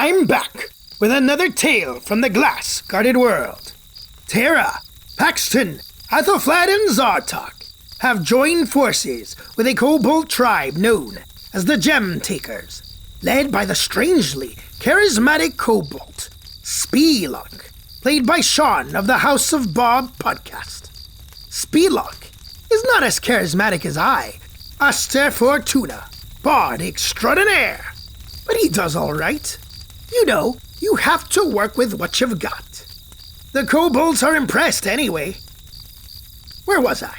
I'm back with another tale from the glass-guarded world. Terra, Paxton, Athelflaed, and Zartok have joined forces with a kobold tribe known as the Gem Takers, led by the strangely charismatic kobold, Speelock, played by Shaun of the House of Bob podcast. Speelock is not as charismatic as I, Aster Fortuna, bard extraordinaire, but he does all right. You know, you have to work with what you've got. The kobolds are impressed anyway. Where was I?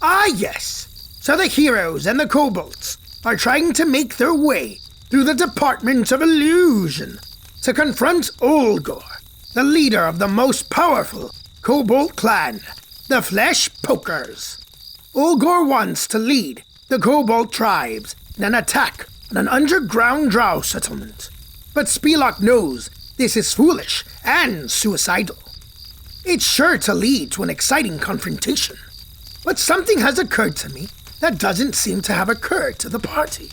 Ah, yes. So the heroes and the kobolds are trying to make their way through the Department of Illusion to confront Ulgor, the leader of the most powerful kobold clan, the Fleshpokers. Ulgor wants to lead the kobold tribes in an attack on an underground drow settlement. But Speelock knows this is foolish and suicidal. It's sure to lead to an exciting confrontation. But something has occurred to me that doesn't seem to have occurred to the party.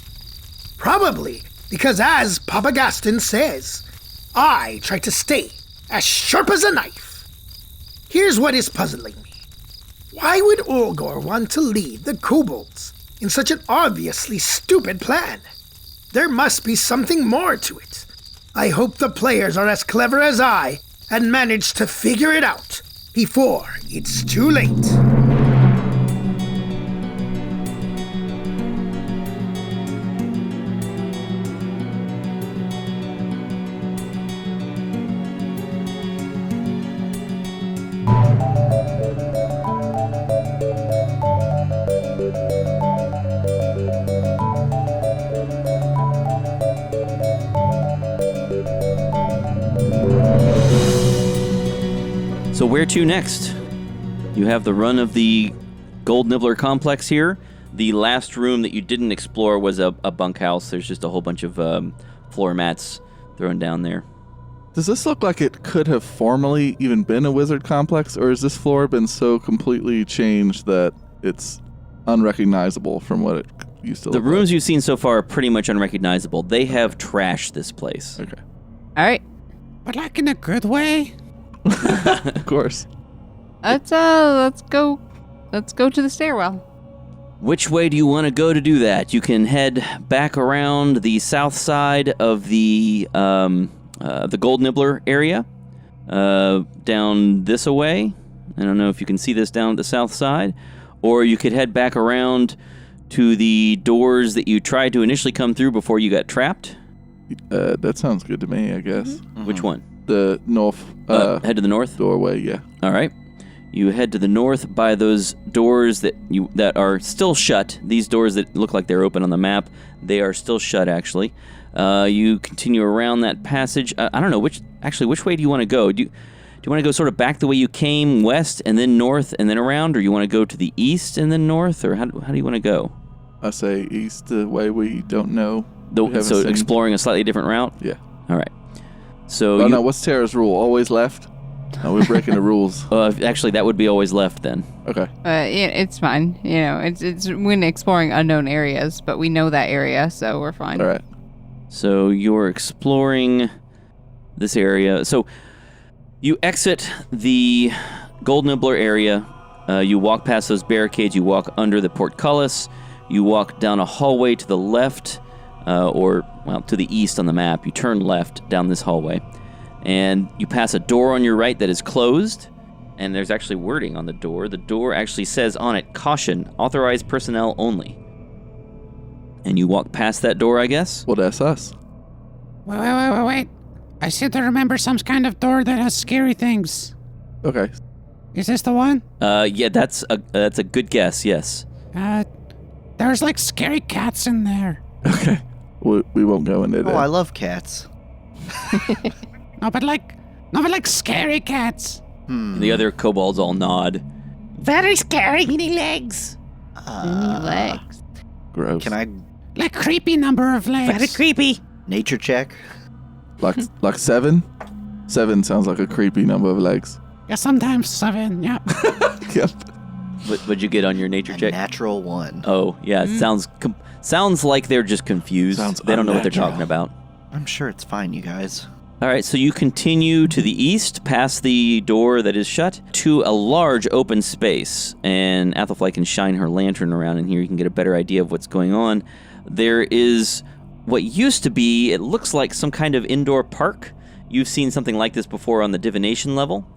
Probably because, as Papa Gaston says, I try to stay as sharp as a knife. Here's what is puzzling me. Why would Ulgor want to lead the kobolds in such an obviously stupid plan? There must be something more to it. I hope the players are as clever as I and manage to figure it out before it's too late. So where to next? You have the run of the Gold Nibbler complex here. The last room that you didn't explore was a bunkhouse. There's just a whole bunch of floor mats thrown down there. Does this look like it could have formerly even been a wizard complex, or has this floor been so completely changed that it's unrecognizable from what it used to look like? The rooms you've seen so far are pretty much unrecognizable. They have trashed this place. Okay. All right. But like in a good way? Of course. Let's go to the stairwell. Which way do you want to go to do that? You can head back around the south side of the Gold Nibbler area, down this way. I don't know if you can see this down the south side. Or you could head back around to the doors that you tried to initially come through before you got trapped. That sounds good to me, I guess. Mm-hmm. Which one? The north. Head to the north? Doorway, yeah. All right. You head to the north by those doors that are still shut. These doors that look like they're open on the map, they are still shut, actually. You continue around that passage. I don't know, which way do you want to go? Do you want to go sort of back the way you came, west, and then north, and then around? Or you want to go to the east and then north? Or how do you want to go? I say east, the way we don't know. So exploring a slightly different route? Yeah. All right. So no, what's Terra's rule? Always left? No, we're breaking the rules. Actually, that would be always left then. Okay. Yeah, it's fine. You know, it's when exploring unknown areas, but we know that area, so we're fine. All right. So you're exploring this area. So you exit the Gold Nibbler area. You walk past those barricades. You walk under the portcullis. You walk down a hallway to the left, to the east on the map. You turn left down this hallway. And you pass a door on your right that is closed, and there's actually wording on the door. The door actually says on it, "Caution, authorized personnel only." And you walk past that door, I guess? Well, that's us. Wait. I seem to remember some kind of door that has scary things. Okay. Is this the one? Yeah, that's a good guess, yes. There's like scary cats in there. Okay. We won't go into that. Oh, I love cats. No, but like scary cats. The other kobolds all nod. Very scary. Many legs. Many legs. Gross. Can I Like creepy number of legs. Very creepy. Nature check. Like 7? 7 sounds like a creepy number of legs. Yeah, sometimes 7. Yeah. Yep. What'd you get on your nature check? Natural 1. Oh, yeah. It sounds like they're just confused. Sounds they don't know what they're unnatural. talking about. I'm sure it's fine, you guys. All right, so you continue to the east, past the door that is shut, to a large open space. And Athelfly can shine her lantern around in here. You can get a better idea of what's going on. There is what used to be, it looks like some kind of indoor park. You've seen something like this before on the divination level.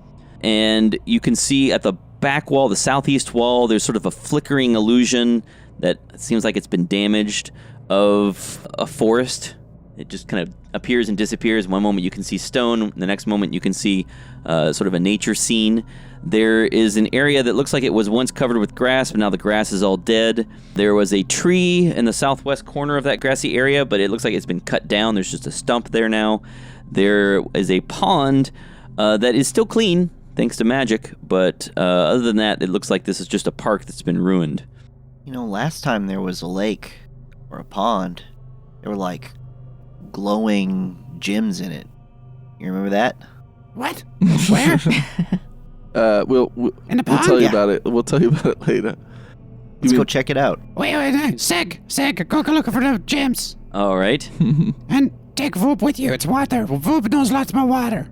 And you can see at the back wall, the southeast wall, there's sort of a flickering illusion that seems like it's been damaged of a forest. It just kind of appears and disappears. One moment you can see stone. The next moment you can see sort of a nature scene. There is an area that looks like it was once covered with grass, but now the grass is all dead. There was a tree in the southwest corner of that grassy area, but it looks like it's been cut down. There's just a stump there now. There is a pond that is still clean, thanks to magic, but other than that, it looks like this is just a park that's been ruined. You know, last time there was a lake or a pond, there were like glowing gems in it. You remember that? What? Where? We'll In the we'll pond? tell you Yeah. about it. We'll tell you about it later. Let's go check it out. Wait, Seg, go look for the gems. All right. And take Voop with you. It's water. Voop knows lots about water.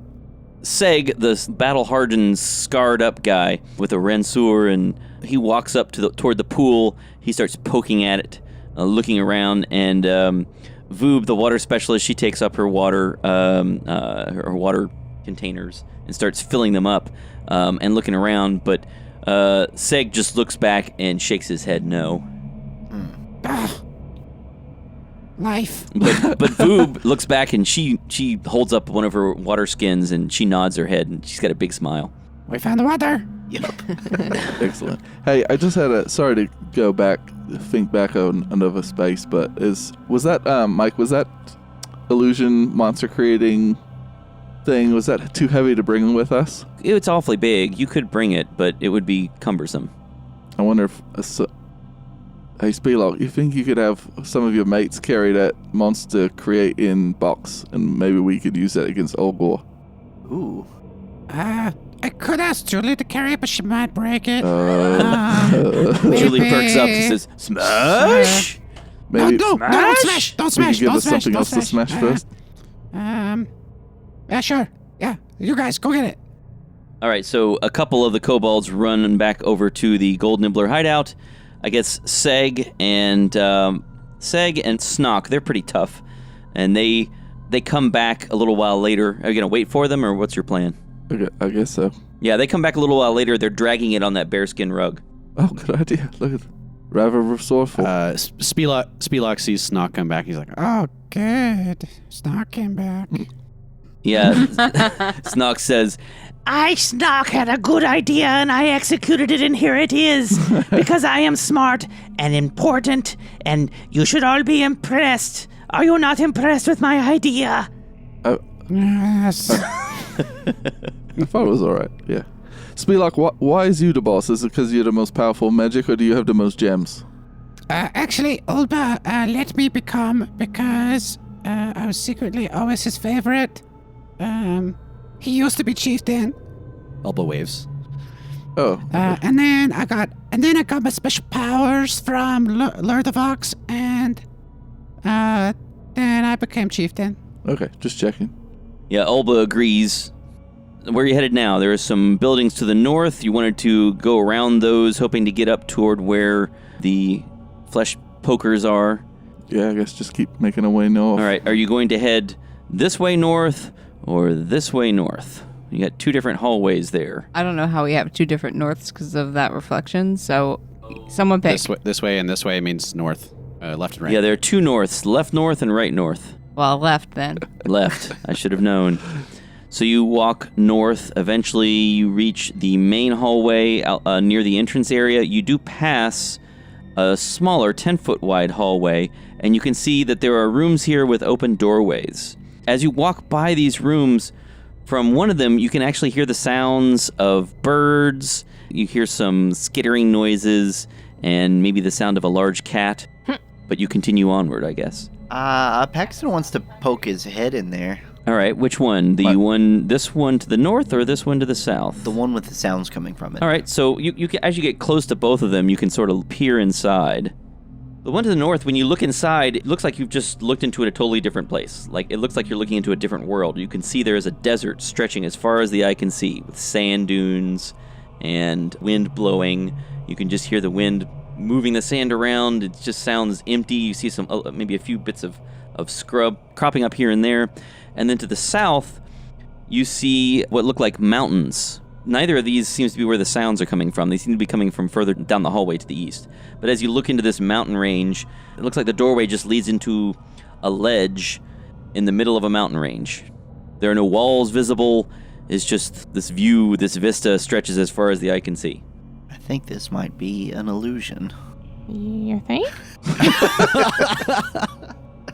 Seg, the battle-hardened, scarred-up guy with a Rensur, and he walks up to toward the pool. He starts poking at it, looking around, and Voob, the water specialist, she takes up her water containers and starts filling them up and looking around. But Seg just looks back and shakes his head no. Life. But Voob looks back and she holds up one of her water skins and she nods her head and she's got a big smile. We found the water. Yep. Excellent. Hey, I just had sorry to go back, think back on another space, but was that Mike? Was that illusion monster creating thing? Was that too heavy to bring with us? It's awfully big. You could bring it, but it would be cumbersome. I wonder if. Hey, Speelock, you think you could have some of your mates carry that monster create in box, and maybe we could use that against Ulgor? Ooh. I could ask Julie to carry it, but she might break it. Julie perks up and says, "Smash!" Maybe No, don't smash! Don't we smash! could give Don't us smash! something Don't else to smash first. Yeah, sure. Yeah, you guys, go get it. All right, so a couple of the kobolds run back over to the Gold Nibbler hideout. I guess Seg and Snock, they're pretty tough, and they come back a little while later. Are you gonna wait for them, or what's your plan? Okay, I guess so. Yeah, they come back a little while later. They're dragging it on that bearskin rug. Oh, good idea. Look at rather resourceful. Speelock sees Snock come back. He's like, Oh, good. Snock came back. Yeah, Snock says, I, Snock, had a good idea and I executed it, and here it is. Because I am smart and important, and you should all be impressed. Are you not impressed with my idea? Yes. I thought it was all right. Yeah. Speelock, why is you the boss? Is it because you're the most powerful magic, or do you have the most gems? Actually, Ulba let me become because I was secretly always his favorite. He used to be chieftain. elbow waves. Oh. And then I got my special powers from Lord of Ox, and then I became chieftain. Okay, just checking. yeah, Ulba agrees. Where are you headed now? There are some buildings to the north. You wanted to go around those, hoping to get up toward where the Fleshpokers are. Yeah, I guess just keep making our way north. All right, are you going to head this way north or this way north? You got two different hallways there. I don't know how we have two different norths because of that reflection. So, someone pick. This way and this way means north, left and right. Yeah, there are two norths, left north and right north. Well, left then. Left. I should have known. So you walk north. Eventually, you reach the main hallway out, near the entrance area. You do pass a smaller 10-foot wide hallway, and you can see that there are rooms here with open doorways. As you walk by these rooms, from one of them, you can actually hear the sounds of birds. You hear some skittering noises and maybe the sound of a large cat. But you continue onward, I guess. Paxton wants to poke his head in there. All right, which one? This one to the north or this one to the south? The one with the sounds coming from it. All right, so you as you get close to both of them, you can sort of peer inside. The one to the north, when you look inside, it looks like you've just looked into a totally different place. Like, it looks like you're looking into a different world. You can see there is a desert stretching as far as the eye can see, with sand dunes and wind blowing. You can just hear the wind moving the sand around. It just sounds empty. You see some maybe a few bits of scrub cropping up here and there. And then to the south, you see what look like mountains. Neither of these seems to be where the sounds are coming from. They seem to be coming from further down the hallway to the east. But as you look into this mountain range, it looks like the doorway just leads into a ledge in the middle of a mountain range. There are no walls visible. It's just this view, this vista stretches as far as the eye can see. I think this might be an illusion. You think?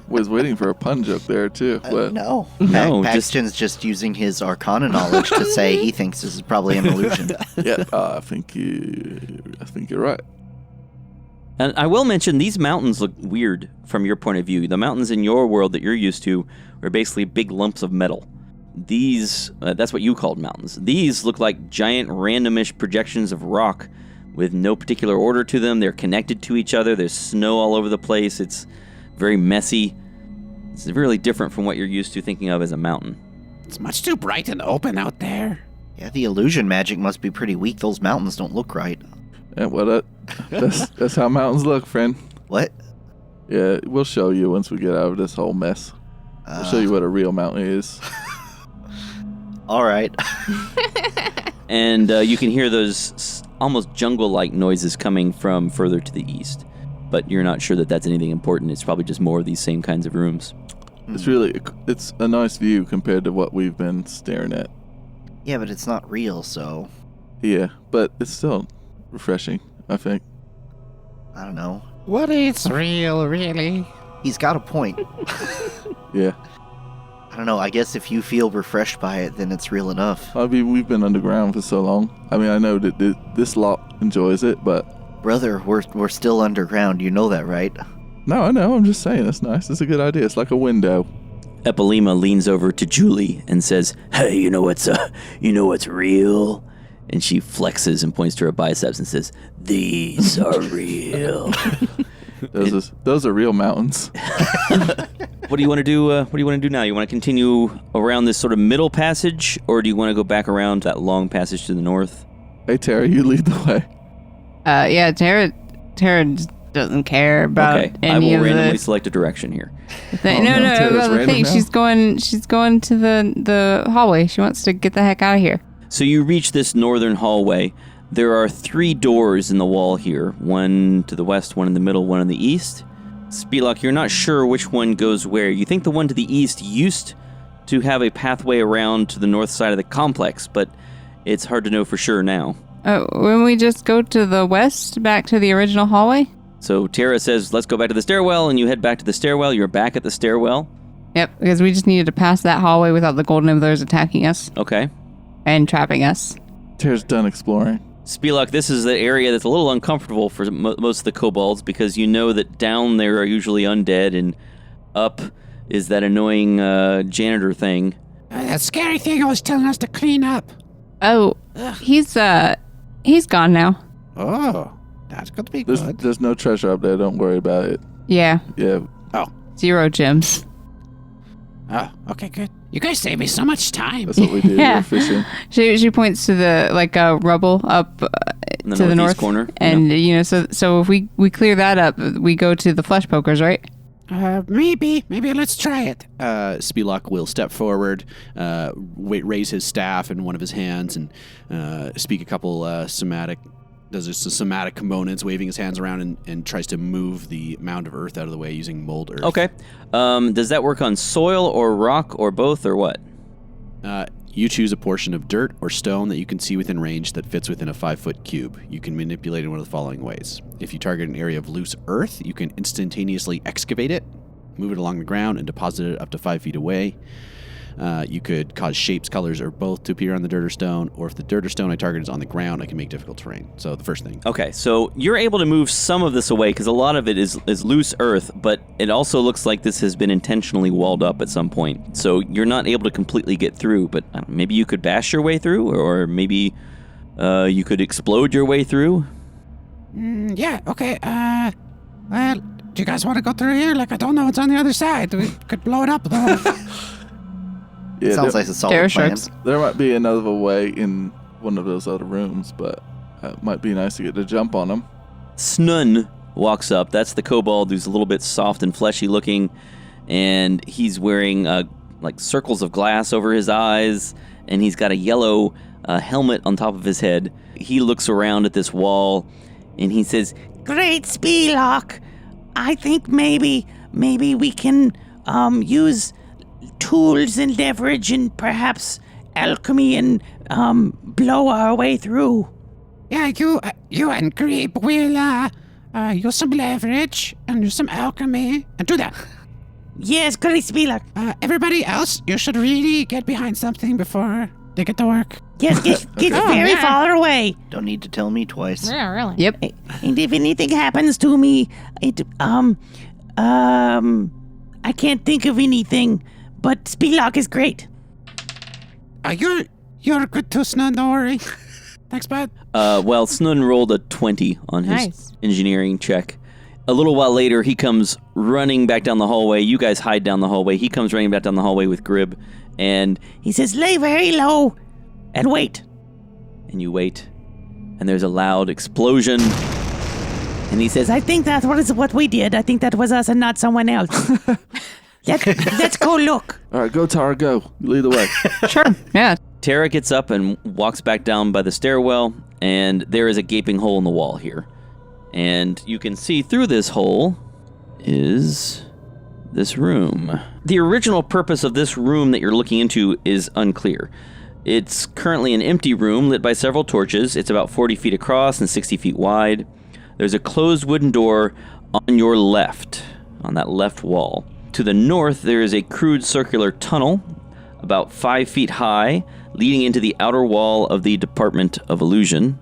Was waiting for a pun joke there too. But No. No, Paxton's just using his arcana knowledge to say he thinks this is probably an illusion. yeah, I think you're right. And I will mention, these mountains look weird from your point of view. The mountains in your world that you're used to are basically big lumps of metal. These, that's what you called mountains. These look like giant randomish projections of rock with no particular order to them. They're connected to each other. There's snow all over the place. It's very messy. It's really different from what you're used to thinking of as a mountain. It's much too bright and open out there. Yeah, the illusion magic must be pretty weak. Those mountains don't look right. Yeah, well, that's how mountains look, friend. What? Yeah, we'll show you once we get out of this whole mess. We'll show you what a real mountain is. All right. And you can hear those almost jungle-like noises coming from further to the east. But you're not sure that that's anything important. It's probably just more of these same kinds of rooms. It's a nice view compared to what we've been staring at. Yeah, but it's not real, so Yeah, but it's still refreshing, I think. I don't know. What is real, really? He's got a point. Yeah. I don't know. I guess if you feel refreshed by it, then it's real enough. I mean, we've been underground for so long. I mean, I know that this lot enjoys it, but... Brother, we're still underground. You know that, right? No, I know. I'm just saying it's nice. It's a good idea. It's like a window. Epilema leans over to Julie and says, "Hey, you know what's real?" And she flexes and points to her biceps and says, "These are real." Those are real mountains. What do you want to do? What do you want to do now? You want to continue around this sort of middle passage, or do you want to go back around that long passage to the north? Hey, Tara, you lead the way. Yeah, Tara just doesn't care about Okay, I any will of randomly the select a direction here. thing. Oh, No, no, Tara's about the random thing. now? She's going to the hallway. She wants to get the heck out of here. So you reach this northern hallway. There are 3 doors in the wall here. One to the west, one in the middle, one in the east. Speelock, you're not sure which one goes where. You think the one to the east used to have a pathway around to the north side of the complex, but it's hard to know for sure now. When we just go to the west, back to the original hallway? So Tara says, let's go back to the stairwell, and you head back to the stairwell. You're back at the stairwell. Yep, because we just needed to pass that hallway without the golden nibblers attacking us Okay. and trapping us. Tara's done exploring. Speelock, this is the area that's a little uncomfortable for most of the kobolds because you know that down there are usually undead and up is that annoying janitor thing. That scary thing always telling us to clean up. Oh, he's gone now. Oh, that's going to be good. There's no treasure up there. Don't worry about it. Yeah, Yeah. 0 gems. Oh, okay, good. You guys save me so much time. That's what we do. Yeah. We're fishing. She points to the rubble up In the to the northeast north corner, and so if we clear that up, we go to the Fleshpokers, right? Maybe let's try it. Speelock will step forward, raise his staff in one of his hands, and speak a couple somatic components, waving his hands around and tries to move the mound of earth out of the way using mold earth. Okay. Does that work on soil or rock or both or what? You choose a portion of dirt or stone that you can see within range that fits within a 5-foot cube. You can manipulate it in one of the following ways. If you target an area of loose earth, you can instantaneously excavate it, move it along the ground, and deposit it up to 5 feet away. You could cause shapes, colors, or both to appear on the dirt or stone, or if the dirt or stone I target is on the ground, I can make difficult terrain. So the first thing. Okay, so you're able to move some of this away because a lot of it is loose earth, but it also looks like this has been intentionally walled up at some point. So you're not able to completely get through, but maybe you could bash your way through, or maybe you could explode your way through. Yeah, okay. Well, do you guys want to go through here? Like, I don't know what's on the other side. We could blow it up, though. Yeah, Sounds like a solid Terror plan. sharks. there might be another way in one of those other rooms, but it might be nice to get to jump on them. Snun walks up. That's the kobold who's a little bit soft and fleshy looking, and he's wearing like circles of glass over his eyes, and he's got a yellow helmet on top of his head. He looks around at this wall, and he says, Great Speelock. I think maybe we can use tools and leverage and perhaps alchemy and blow our way through. Yeah, you and Grebe will use some leverage and use some alchemy and do that. Yes, Great Speelock. Everybody else, you should really get behind something before they get to work. Yes, get very far away. Don't need to tell me twice. Yeah, really. Yep. And if anything happens to me, I can't think of anything, but Speelock is great. You're good too, Snun, don't worry. Thanks, bud. well, Snun rolled a 20 on his Nice. engineering check. A little while later, he comes running back down the hallway. You guys hide down the hallway. He comes running back down the hallway with Grib, and He says, lay very low and wait. you wait, and there's a loud explosion, and he says, I think that was what we did. I think that was us and not someone else. Let's go look. All right, go, Tara, go. Lead the way. Sure. Yeah. Tara gets up and walks back down by the stairwell, and there is a gaping hole in the wall here. And you can see through this hole is this room. The original purpose of this room that you're looking into is unclear. It's currently an empty room lit by several torches. It's about 40 feet across and 60 feet wide. There's a closed wooden door on your left, on that left wall. To the north, there is a crude circular tunnel about 5 feet high, leading into the outer wall of the Department of Illusion.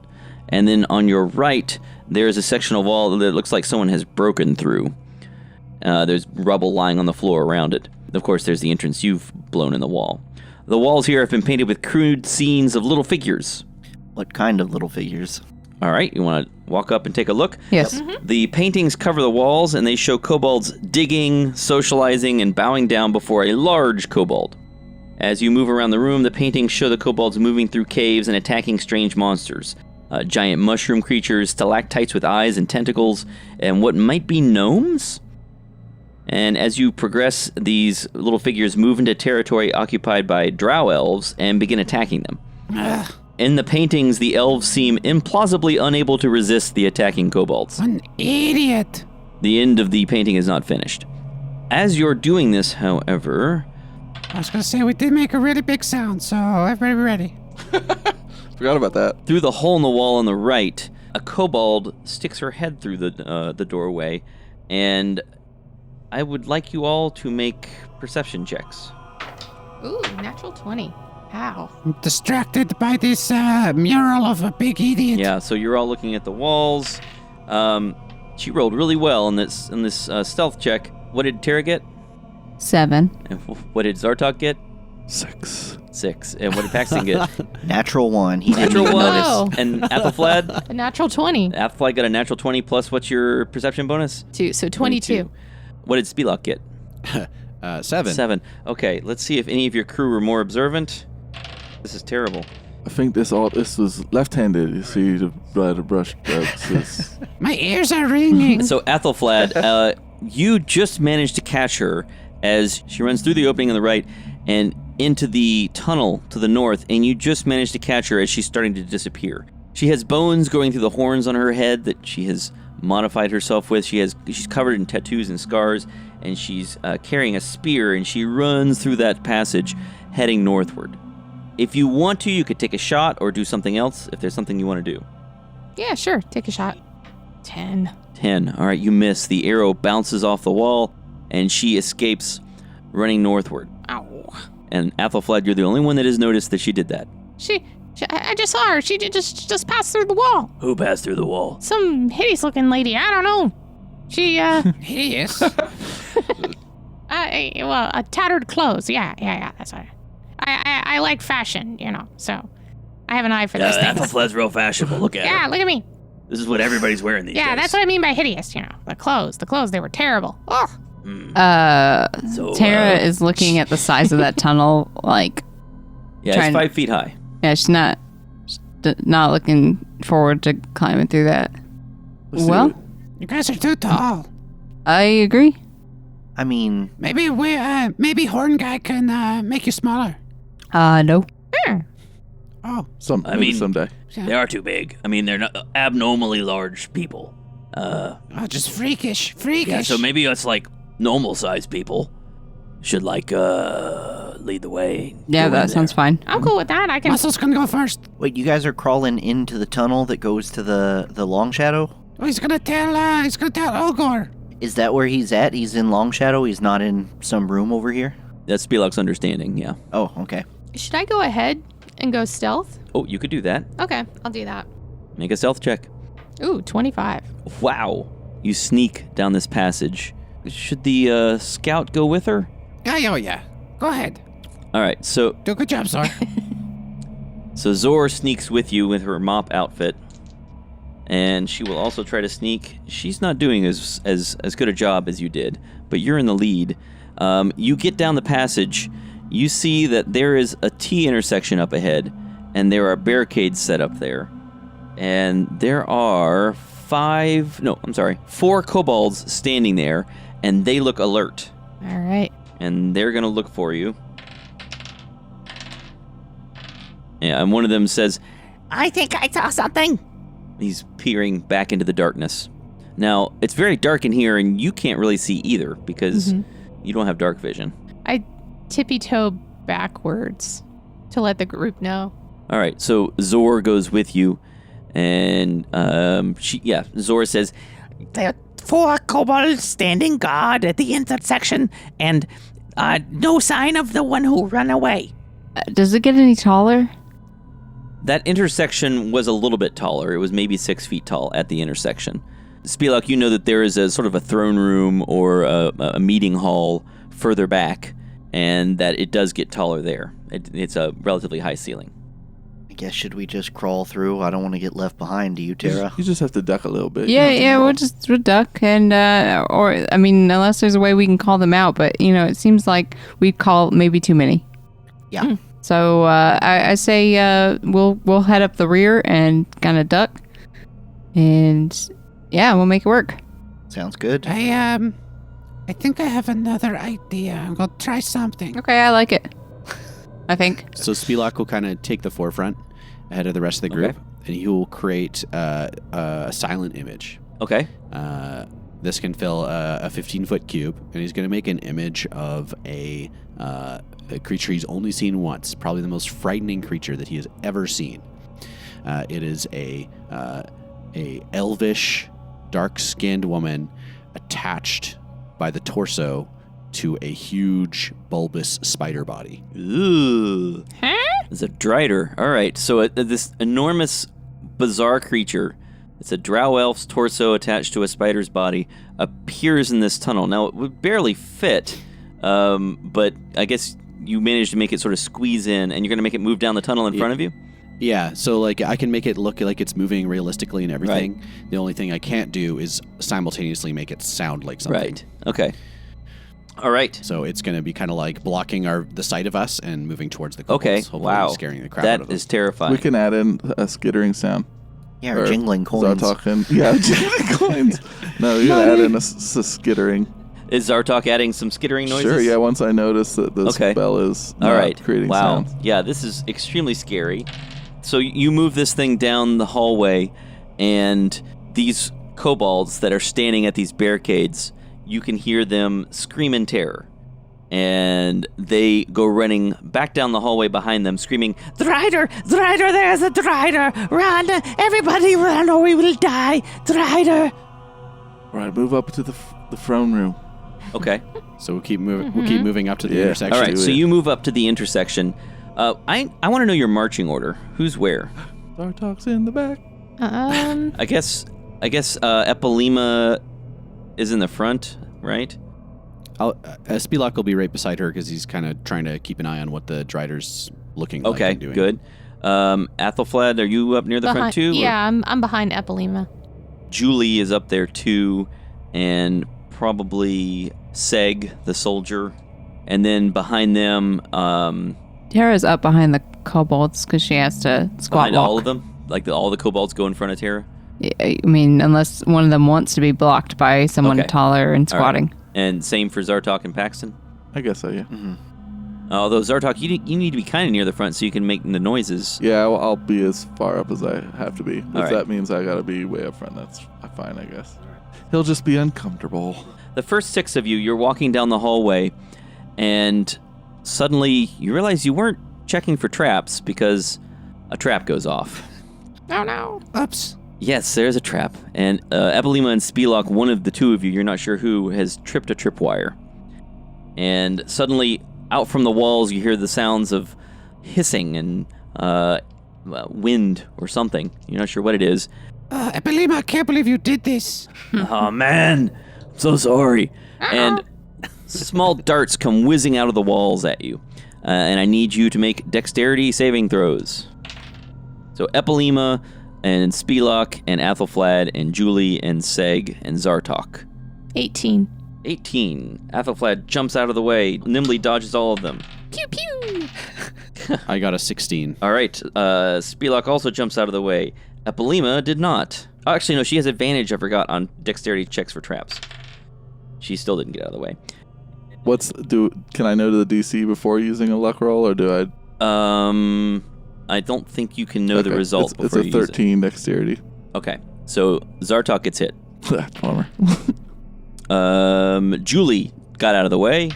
And then on your right, there is a section of wall that looks like someone has broken through. There's rubble lying on the floor around it. Of course, there's the entrance you've blown in the wall. The walls here have been painted with crude scenes of little figures. What kind of little figures? All right, you want to walk up and take a look? Yes. The paintings cover the walls, and they show kobolds digging, socializing, and bowing down before a large kobold. As you move around the room, the paintings show the kobolds moving through caves and attacking strange monsters. Giant mushroom creatures, stalactites with eyes and tentacles, and what might be gnomes? And as you progress, these little figures move into territory occupied by drow elves and begin attacking them. In the paintings, the elves seem implausibly unable to resist the attacking kobolds. An idiot. The end of the painting is not finished. As you're doing this, however, I was gonna say we did make a really big sound, so everybody be ready. Forgot about that. through the hole in the wall on the right, a kobold sticks her head through the doorway, and I would like you all to make perception checks. Ooh, natural 20. How? I'm distracted by this mural of a big idiot. Yeah, so you're all looking at the walls. She rolled really well in this stealth check. What did Tara get? 7. And what did Zartok get? 6. 6. And what did Paxton get? Natural one. He didn't Natural even 1. notice. And Athelflad? A natural 20. Athelflad got a natural 20 plus what's your perception bonus? 2, so 22. What did Speelock get? 7. 7. Okay, let's see if any of your crew were more observant. This is terrible. I think this was left-handed. You see the brush strokes. My ears are ringing. So Athelflad, you just managed to catch her as she runs through the opening on the right and into the tunnel to the north, and you just managed to catch her as she's starting to disappear. She has bones going through the horns on her head that she has modified herself with. She's covered in tattoos and scars, and she's carrying a spear, and she runs through that passage heading northward. If you want to, you could take a shot or do something else if there's something you want to do. Yeah, sure. Take a shot. 10. 10. All right, you miss. The arrow bounces off the wall, and she escapes running northward. Ow. And Athelflad, you're the only one that has noticed that she did that. I just saw her. She just passed through the wall. Who passed through the wall? Some hideous looking lady. I don't know. She, Hideous. tattered clothes. Yeah, that's right. I like fashion, so I have an eye for those things. Athelflad's real fashionable. Look at her. Yeah, look at me. This is what everybody's wearing these Yeah, days. that's what I mean by hideous. The clothes, they were terrible. Oh, So, Tara is looking at the size of that tunnel, like, Yeah, trying- it's 5 feet high. yeah, she's not looking forward to climbing through that. Let's do Well, it. You guys are too tall. I agree. I mean, Maybe maybe Horn Guy can make you smaller. No. Oh, Maybe someday. They are too big. I mean, they're not abnormally large people. just freakish. Yeah, so maybe us, like, normal-sized people should, like, lead the way. Yeah, Go in that sounds there. fine. I'm cool with that. I can. Muscle's gonna go first. wait, you guys are crawling into the tunnel that goes to the Long Shadow? Oh, he's gonna tell Ulgor. Is that where he's at? He's in Long Shadow? He's not in some room over here? That's Speelock's understanding, yeah. Oh, okay. Should I go ahead and go stealth? Oh, you could do that. Okay, I'll do that. Make a stealth check. Ooh, 25. Wow. You sneak down this passage. Should the scout go with her? Yeah. Go ahead. All right, so Do a good job, Zor. Zor sneaks with you with her mop outfit, and she will also try to sneak. She's not doing as good a job as you did, but you're in the lead. You get down the passage. You see that there is a T intersection up ahead, and there are barricades set up there. And there are 4 kobolds standing there, and they look alert. All right. And they're going to look for you. Yeah, and one of them says, I think I saw something. he's peering back into the darkness. Now, it's very dark in here, and you can't really see either because you don't have dark vision. I tippy-toe backwards to let the group know. All right, so Zor goes with you, and Zor says, There are 4 kobolds standing guard at the intersection, and no sign of the one who ran away. Does it get any taller? that intersection was a little bit taller. It was maybe 6 feet tall at the intersection. Speelock, you know that there is a sort of a throne room or a meeting hall further back, and that it does get taller there. It's a relatively high ceiling. I guess should we just crawl through? I don't want to get left behind. Do you, Tara? You just have to duck a little bit. Yeah, we'll duck and unless there's a way we can call them out, but it seems like we'd call maybe too many. Yeah. So I say we'll head up the rear and kind of duck, and yeah, we'll make it work. Sounds good. I think I have another idea. I'm gonna try something. Okay, I like it. I think. So Speelock will kind of take the forefront ahead of the rest of the group, Okay. and he will create a silent image. Okay. This can fill a 15-foot cube, and he's going to make an image of a creature he's only seen once, probably the most frightening creature that he has ever seen. It is a elvish, dark-skinned woman attached by the torso to a huge, bulbous spider body. Ooh. It's a Drider. All right. So this enormous, bizarre creature, it's a drow elf's torso attached to a spider's body, appears in this tunnel. Now, it would barely fit, but I guess you managed to make it sort of squeeze in, and you're going to make it move down the tunnel in front of you? Yeah, so I can make it look like it's moving realistically and everything. Right. The only thing I can't do is simultaneously make it sound like something. Right. Okay. All right. So it's going to be kind of like blocking the sight of us and moving towards the kobolds. Okay. Hopefully Wow. scaring the crap out of That is them. terrifying. We can add in a skittering sound. Yeah, or jingling coins. Zartok jingling coins. No, you gotta add in a skittering. Is Zartok adding some skittering noises? Sure, yeah, once I notice that the spell is All right. creating wow. sounds. Yeah, this is extremely scary. So you move this thing down the hallway, and these kobolds that are standing at these barricades, you can hear them scream in terror. And they go running back down the hallway behind them, screaming, Drider! Drider, there's a Drider! Run! Everybody run or we will die! Drider! All right, move up to the throne room. Okay. So we'll keep moving. We'll keep moving up to the intersection. All right, so you move up to the intersection. I want to know your marching order. Who's where? Zartok's in the back. I guess Epilema is in the front, right? Speelock will be right beside her because he's kind of trying to keep an eye on what the Drider's looking like Okay, and doing. good. Athelflaed, are you up near the front too? Yeah, I'm behind Epilema. Julie is up there too, and probably Seg, the soldier. And then behind them, Tara's up behind the kobolds because she has to squat behind walk. all of them? Like all the kobolds go in front of Tara? I mean, unless one of them wants to be blocked by someone Okay. taller and All right. squatting. And same for Zartok and Paxton? I guess so, yeah. Although Zartok, you need to be kind of near the front so you can make the noises. Yeah, I'll be as far up as I have to be. If right. that means I gotta be way up front, that's fine, I guess. He'll just be uncomfortable. The first 6 of you, you're walking down the hallway, and suddenly you realize you weren't checking for traps because a trap goes off. Oh no. Oops. Yes, there's a trap. And Epilema and Speelock, one of the two of you, you're not sure who, has tripped a tripwire. And suddenly, out from the walls, you hear the sounds of hissing and wind or something. You're not sure what it is. Epilema, I can't believe you did this. Oh, man. I'm so sorry. And small darts come whizzing out of the walls at you. And I need you to make dexterity saving throws. So Epilema and Speelock and Athelflaed and Julie and Seg and Zartok. 18. 18. Athelflaed jumps out of the way, nimbly dodges all of them. Pew pew. I got a 16. All right. Speelock also jumps out of the way. Epilema did not. Oh, actually, no, she has advantage, I forgot, on dexterity checks for traps. She still didn't get out of the way. Can I know the DC before using a luck roll, or do I? I don't think you can know the Okay, result It's before a you use 13 dexterity. it. Okay. So Zartok gets hit. Bummer. Julie got out of the way.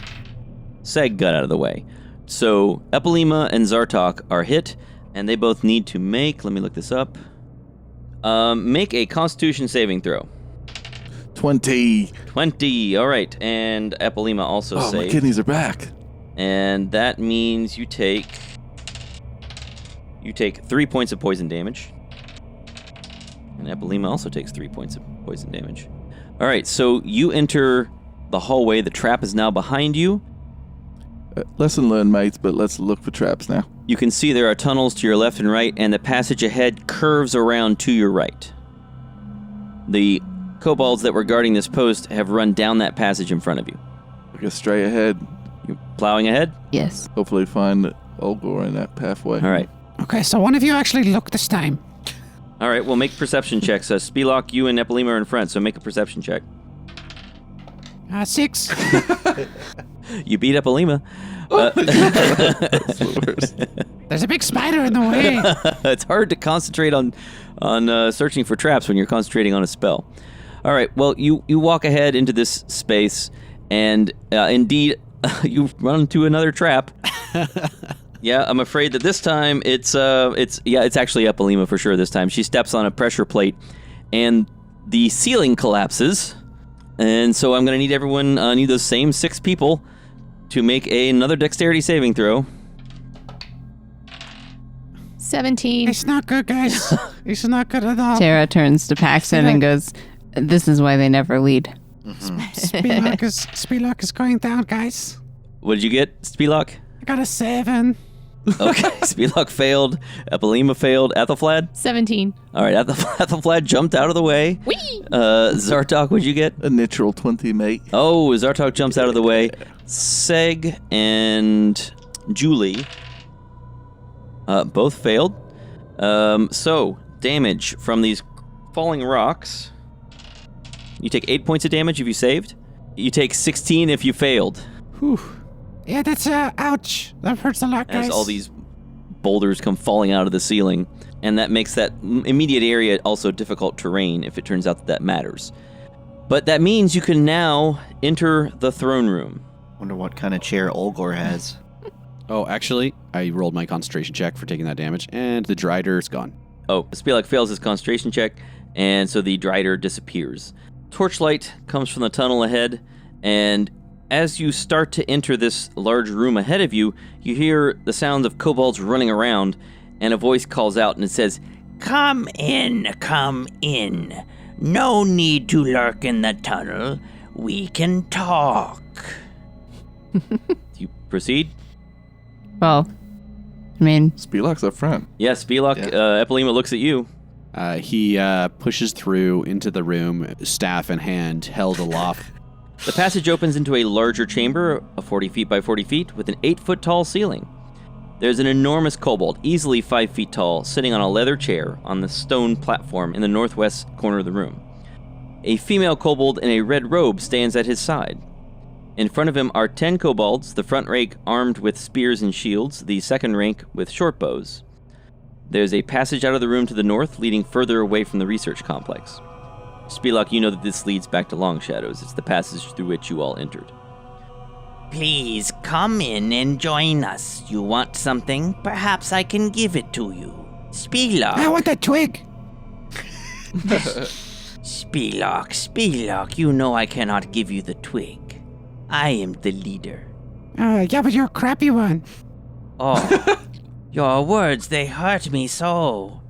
Seg got out of the way. So Epilema and Zartok are hit, and they both need to make, let me look this up, make a Constitution saving throw. 20. 20, all right. And Epilema also Oh, my saved. kidneys are back. And that means you take 3 points of poison damage. And Epilema also takes 3 points of poison damage. All right, so you enter the hallway. The trap is now behind you. Lesson learned, mates, but let's look for traps now. You can see there are tunnels to your left and right, and the passage ahead curves around to your right. The kobolds that were guarding this post have run down that passage in front of you. I guess straight ahead. You're plowing ahead? Yes. Hopefully find Ulgor in that pathway. All right. Okay, so one of you actually look this time. All right, well, make perception checks. Speelock, you and Epilema are in front, so make a perception check. 6. You beat Epilema. That's the worst. There's a big spider in the way. It's hard to concentrate on searching for traps when you're concentrating on a spell. All right, well, you walk ahead into this space, and indeed, you run into another trap. Yeah, I'm afraid that this time it's actually Epilema for sure this time. She steps on a pressure plate, and the ceiling collapses. And so I'm going to need everyone, need those same 6 people to make another dexterity saving throw. 17. It's not good, guys. It's not good at all. Tara turns to Paxton and goes, "This is why they never lead." Speelock is going down, guys. What did you get, Speelock? I got a 7. Okay, Speelock failed. Epilema failed. Athelflaed? 17. All right, Athelflaed jumped out of the way. Whee! Zartok, what'd you get? A natural 20, mate. Oh, Zartok jumps out of the way. Seg and Julie both failed. So, damage from these falling rocks. You take 8 points of damage if you saved. You take 16 if you failed. Whew. Yeah, that's, ouch. That hurts a lot, guys. As all these boulders come falling out of the ceiling. And that makes that immediate area also difficult terrain if it turns out that matters. But that means you can now enter the throne room. Wonder what kind of chair Ulgor has. Oh, actually, I rolled my concentration check for taking that damage, and the Drider's gone. Oh, Speelock fails his concentration check, and so the Drider disappears. Torchlight comes from the tunnel ahead, and as you start to enter this large room ahead of you, you hear the sounds of kobolds running around, and a voice calls out and it says, Come in, come in. No need to lurk in the tunnel. We can talk. Do you proceed? Well, I mean, Speelock's up front. Yeah, Speelock, Epilema looks at you. He pushes through into the room, staff in hand, held aloft. The passage opens into a larger chamber, 40 feet by 40 feet, with an 8-foot tall ceiling. There's an enormous kobold, easily 5 feet tall, sitting on a leather chair on the stone platform in the northwest corner of the room. A female kobold in a red robe stands at his side. In front of him are 10 kobolds, the front rank armed with spears and shields, the second rank with short bows. There's a passage out of the room to the north, leading further away from the research complex. Speelock, you know that this leads back to Long Shadows. It's the passage through which you all entered. Please come in and join us. You want something? Perhaps I can give it to you. Speelock. I want that twig. Speelock, you know I cannot give you the twig. I am the leader. Yeah, but you're a crappy one. Oh, your words, they hurt me so.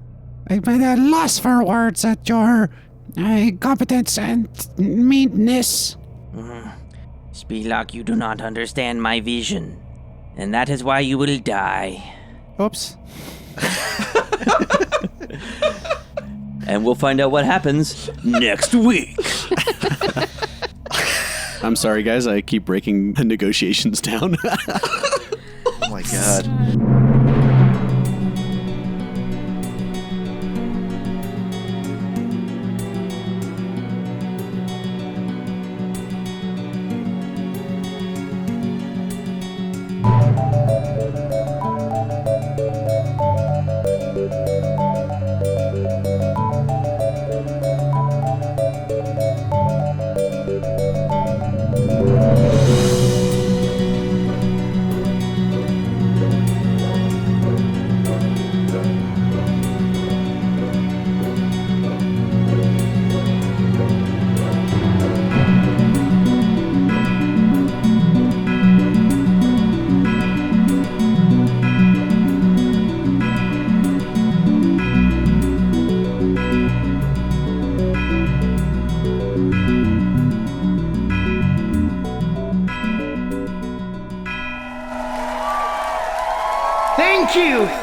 I'm at a loss for words at your incompetence and meanness. Speelock, you do not understand my vision, and that is why you will die. Oops. And we'll find out what happens next week. I'm sorry, guys. I keep breaking the negotiations down. Oh my god.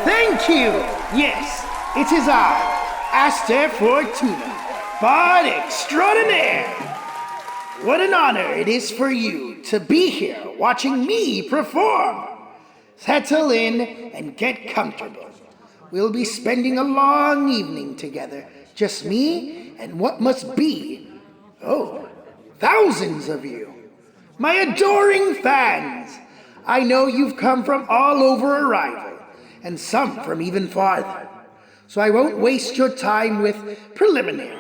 Thank you! Yes, it is I, Aster Fortuna, Bard Extraordinaire! What an honor it is for you to be here watching me perform! Settle in and get comfortable. We'll be spending a long evening together, just me and what must be, thousands of you. My adoring fans! I know you've come from all over Arrival, and some from even farther, so I won't waste your time with preliminaries.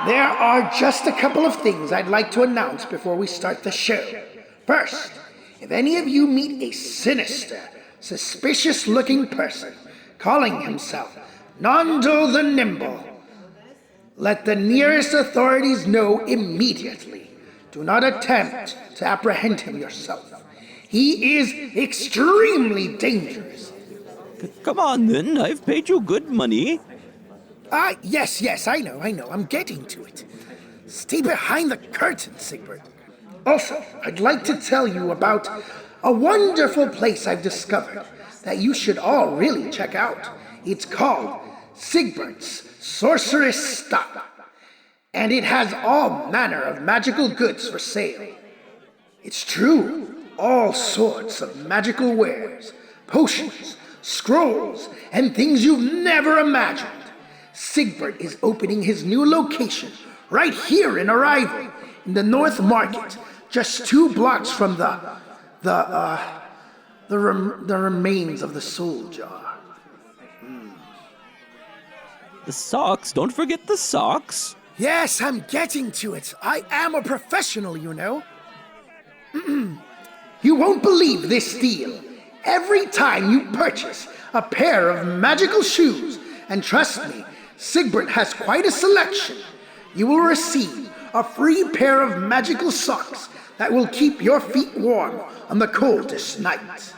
There are just a couple of things I'd like to announce before we start the show. First, if any of you meet a sinister, suspicious-looking person calling himself Nondel the Nimble, let the nearest authorities know immediately. Do not attempt to apprehend him yourself. He is extremely dangerous. Come on then, I've paid you good money. Yes, I know. I'm getting to it. Stay behind the curtain, Sigbert. Also, I'd like to tell you about a wonderful place I've discovered that you should all really check out. It's called Sigbert's Sorceress Stop, and it has all manner of magical goods for sale. It's true. All sorts of magical wares, potions, scrolls, and things you've never imagined. Sigbert is opening his new location right here in Arrival, in the North Market, just 2 blocks from the remains of the Soul Jar. The socks, don't forget the socks. Yes, I'm getting to it. I am a professional, you know. You won't believe this deal. Every time you purchase a pair of magical shoes, and trust me, Sigbert has quite a selection, you will receive a free pair of magical socks that will keep your feet warm on the coldest night.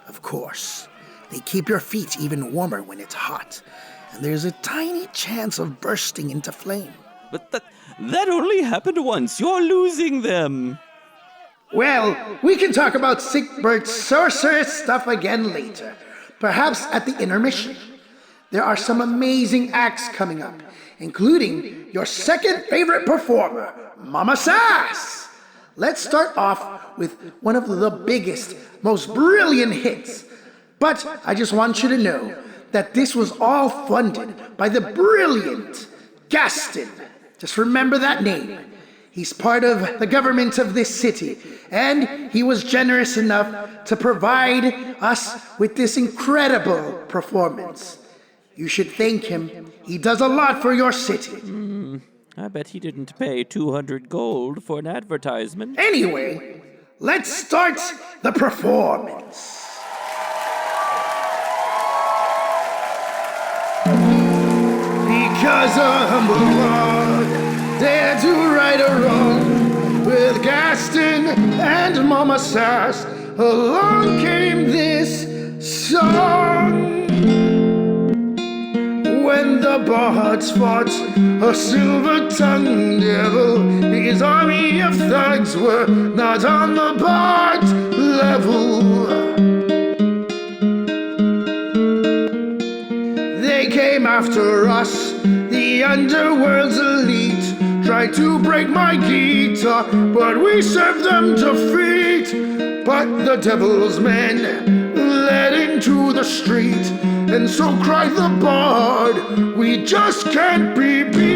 Of course, they keep your feet even warmer when it's hot, and there's a tiny chance of bursting into flame. But that only happened once. You're losing them. Well, we can talk about Siegbert's sorceress stuff again later. Perhaps at the intermission. There are some amazing acts coming up, including your second favorite performer, Mama Sass. Let's start off with one of the biggest, most brilliant hits. But I just want you to know that this was all funded by the brilliant Gaston. Just remember that name. He's part of the government of this city, and he was generous enough to provide us with this incredible performance. You should thank him. He does a lot for your city. I bet he didn't pay 200 gold for an advertisement. Anyway, let's start the performance. Because a humble lord dared to right a wrong with Gaston and Mama Sass, along came this song. When the bards fought a silver-tongued devil, his army of thugs were not on the bard's level. They came after us, the underworld's elite, tried to break my guitar, but we served them defeat. But the devil's men led into the street, and so cried the bard, we just can't be beat.